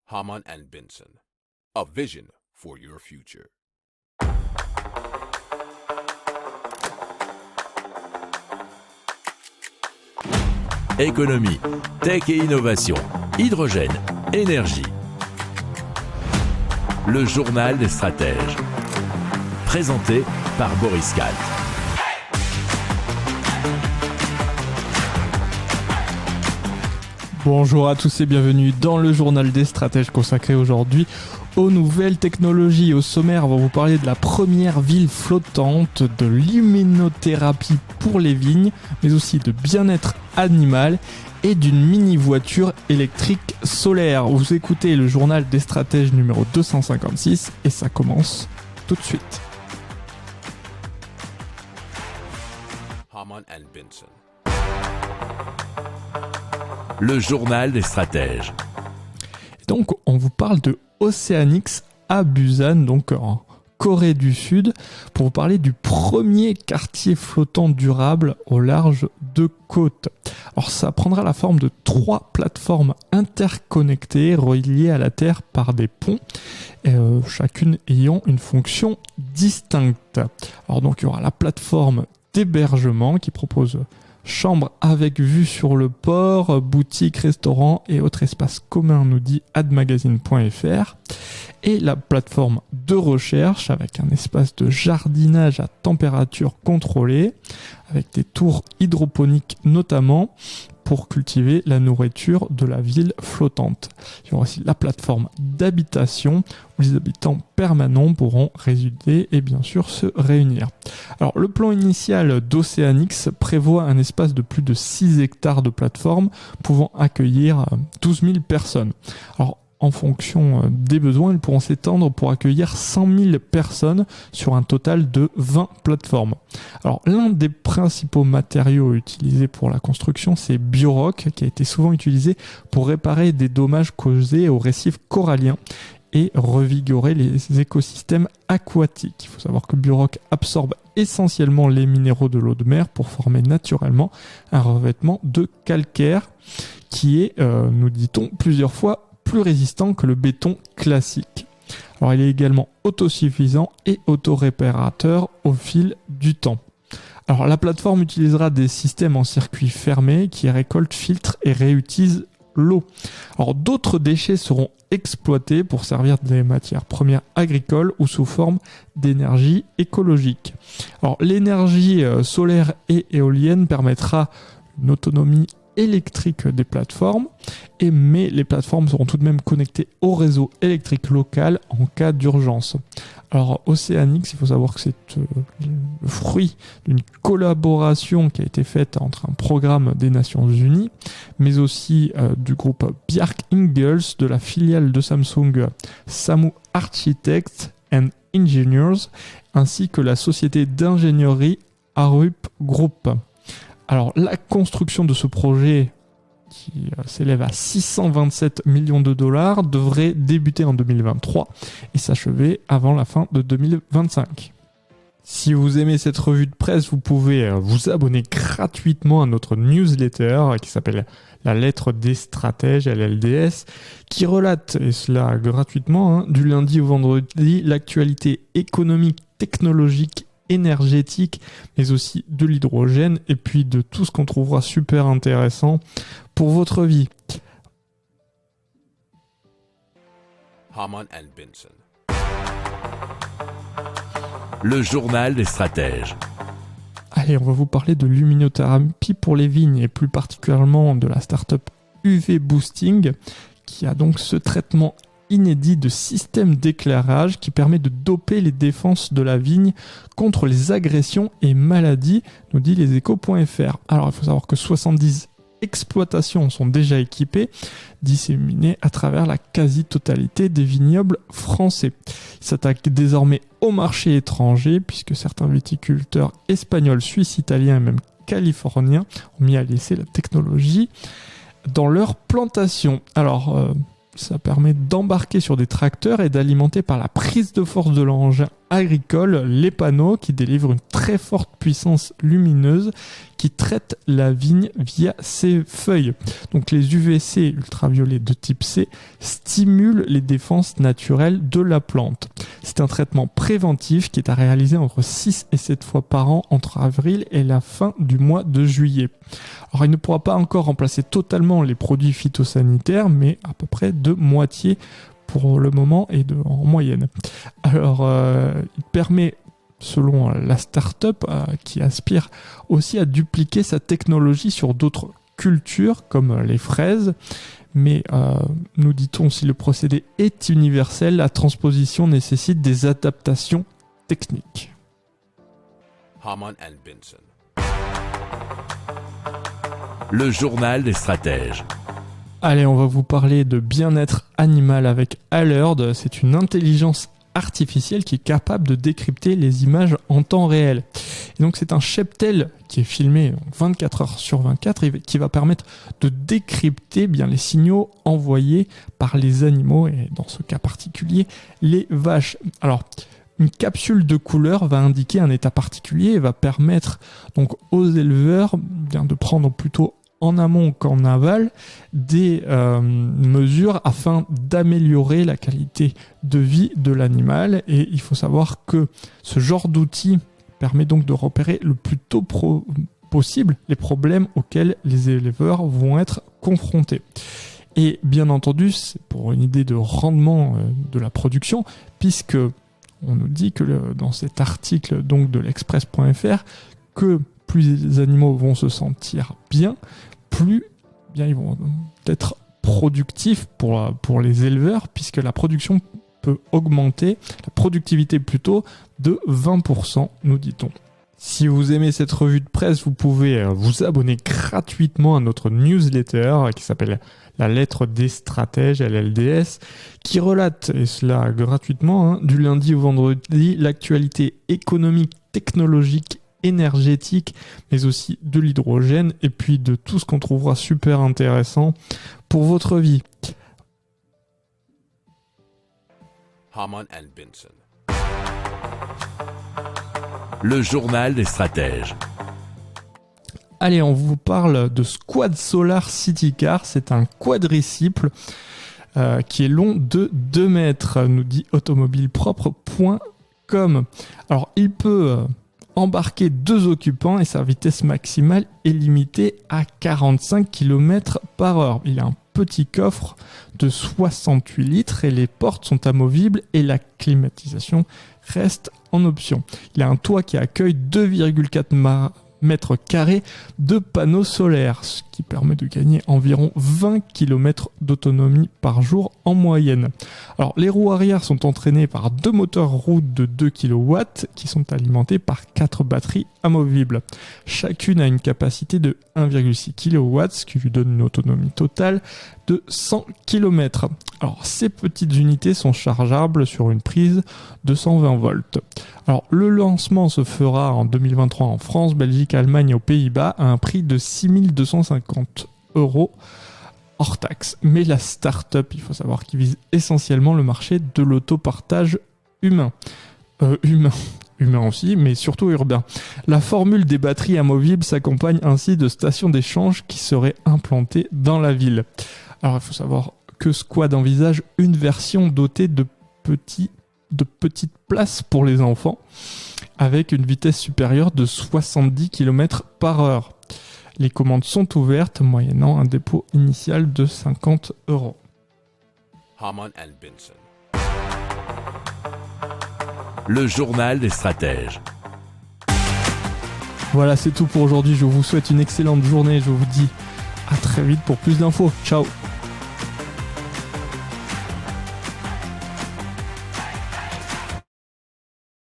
Hamann and Benson, a vision for your future. Économie, tech et innovation, hydrogène, énergie. Le journal des stratèges. Présenté par Boris Kalt. Bonjour à tous et bienvenue dans le journal des stratèges consacré aujourd'hui aux nouvelles technologies. Au sommaire, on va vous parler de la première ville flottante, de l'immunothérapie pour les vignes, mais aussi de bien-être animal et d'une mini-voiture électrique solaire. Vous écoutez le journal des stratèges numéro 256 et ça commence tout de suite. Hamann and Benson. Le journal des stratèges. Donc, on vous parle de Oceanix à Busan, donc en Corée du Sud, pour vous parler du premier quartier flottant durable au large de côtes. Alors, ça prendra la forme de 3 plateformes interconnectées reliées à la Terre par des ponts, chacune ayant une fonction distincte. Alors, donc, il y aura la plateforme d'hébergement qui propose chambre avec vue sur le port, boutique, restaurant et autres espaces communs, nous dit admagazine.fr. Et la plateforme de recherche avec un espace de jardinage à température contrôlée, avec des tours hydroponiques notamment, pour cultiver la nourriture de la ville flottante. Il y aura aussi la plateforme d'habitation où les habitants permanents pourront résider et bien sûr se réunir. Alors le plan initial d'Oceanix prévoit un espace de plus de 6 hectares de plateforme pouvant accueillir 12 000 personnes. Alors en fonction des besoins, ils pourront s'étendre pour accueillir 100 000 personnes sur un total de 20 plateformes. Alors, l'un des principaux matériaux utilisés pour la construction, c'est Bioroc, qui a été souvent utilisé pour réparer des dommages causés aux récifs coralliens et revigorer les écosystèmes aquatiques. Il faut savoir que Bioroc absorbe essentiellement les minéraux de l'eau de mer pour former naturellement un revêtement de calcaire qui est, nous dit-on, plusieurs fois plus résistant que le béton classique. Alors il est également autosuffisant et autoréparateur au fil du temps. Alors la plateforme utilisera des systèmes en circuit fermé qui récoltent, filtrent et réutilisent l'eau. Alors d'autres déchets seront exploités pour servir des matières premières agricoles ou sous forme d'énergie écologique. Alors l'énergie solaire et éolienne permettra une autonomie électrique des plateformes, mais les plateformes seront tout de même connectées au réseau électrique local en cas d'urgence. Alors Oceanix, il faut savoir que c'est le fruit d'une collaboration qui a été faite entre un programme des Nations Unies, mais aussi du groupe Bjarke Ingels, de la filiale de Samsung Samu Architects and Engineers, ainsi que la société d'ingénierie Arup Group. Alors, la construction de ce projet, qui s'élève à 627 millions de dollars, devrait débuter en 2023 et s'achever avant la fin de 2025. Si vous aimez cette revue de presse, vous pouvez vous abonner gratuitement à notre newsletter qui s'appelle La Lettre des Stratèges, LLDS, qui relate, et cela gratuitement, du lundi au vendredi, l'actualité économique, technologique, énergétique, mais aussi de l'hydrogène et puis de tout ce qu'on trouvera super intéressant pour votre vie. Hamann and Benson. Le journal des stratèges. Allez, on va vous parler de l'immunothérapie pour les vignes et plus particulièrement de la start-up UV Boosting qui a donc ce traitement inédit de système d'éclairage qui permet de doper les défenses de la vigne contre les agressions et maladies, nous dit leséchos.fr. Alors il faut savoir que 70 exploitations sont déjà équipées, disséminées à travers la quasi-totalité des vignobles français. Ils s'attaquent désormais au marché étranger puisque certains viticulteurs espagnols, suisses, italiens et même californiens ont mis à l'essai la technologie dans leur plantation. Alors ça permet d'embarquer sur des tracteurs et d'alimenter par la prise de force de l'engin agricole, les panneaux qui délivrent une très forte puissance lumineuse qui traite la vigne via ses feuilles. Donc les UVC ultraviolets de type C stimulent les défenses naturelles de la plante. C'est un traitement préventif qui est à réaliser entre 6 et 7 fois par an entre avril et la fin du mois de juillet. Alors il ne pourra pas encore remplacer totalement les produits phytosanitaires, mais à peu près de moitié pour le moment et en moyenne. Alors il permet, selon la start-up qui aspire aussi à dupliquer sa technologie sur d'autres cultures comme les fraises, mais nous dit-on, si le procédé est universel, la transposition nécessite des adaptations techniques. Hamann and Benson. Le journal des stratèges. Allez, on va vous parler de bien-être animal avec Alerd. C'est une intelligence artificielle qui est capable de décrypter les images en temps réel. Et donc c'est un cheptel qui est filmé 24 heures sur 24 et qui va permettre de décrypter bien les signaux envoyés par les animaux et dans ce cas particulier les vaches. Alors une capsule de couleur va indiquer un état particulier et va permettre donc aux éleveurs bien de prendre plutôt en amont qu'en aval des mesures afin d'améliorer la qualité de vie de l'animal. Et il faut savoir que ce genre d'outil permet donc de repérer le plus tôt possible les problèmes auxquels les éleveurs vont être confrontés. Et bien entendu, c'est pour une idée de rendement de la production, puisque on nous dit que dans cet article donc de l'Express.fr que plus les animaux vont se sentir bien, plus bien ils vont être productifs pour les éleveurs, puisque la production peut augmenter, la productivité plutôt, de 20%, nous dit-on. Si vous aimez cette revue de presse, vous pouvez vous abonner gratuitement à notre newsletter qui s'appelle La Lettre des Stratèges, LLDS, qui relate, et cela gratuitement, du lundi au vendredi, l'actualité économique, technologique, énergétique, mais aussi de l'hydrogène, et puis de tout ce qu'on trouvera super intéressant pour votre vie. Hamann and Benson. Le journal des stratèges. Allez, on vous parle de Squad Solar City Car. C'est un quadricycle qui est long de 2 mètres, nous dit automobilepropre.com. Alors, il peut embarquer 2 occupants et sa vitesse maximale est limitée à 45 km par heure. Il a un petit coffre de 68 litres et les portes sont amovibles et la climatisation reste en option. Il a un toit qui accueille 2,4 mètres carrés de panneaux solaires, ce qui permet de gagner environ 20 km d'autonomie par jour en moyenne. Alors, les roues arrière sont entraînées par 2 moteurs roues de 2 kW qui sont alimentés par 4 batteries amovibles. Chacune a une capacité de 1,6 kW, ce qui lui donne une autonomie totale de 100 km. Alors, ces petites unités sont chargeables sur une prise de 120 volts. Alors, le lancement se fera en 2023 en France, Belgique, Allemagne et aux Pays-Bas à un prix de 6 250 € hors taxe. Mais la start-up, il faut savoir qu'il vise essentiellement le marché de l'autopartage humain. Humain aussi, mais surtout urbain. La formule des batteries amovibles s'accompagne ainsi de stations d'échange qui seraient implantées dans la ville. Alors, il faut savoir que Squad envisage une version dotée de petites places pour les enfants avec une vitesse supérieure de 70 km par heure. Les commandes sont ouvertes moyennant un dépôt initial de 50 €. Hamann and Benson. Le journal des stratèges. Voilà, c'est tout pour aujourd'hui. Je vous souhaite une excellente journée. Je vous dis à très vite pour plus d'infos. Ciao.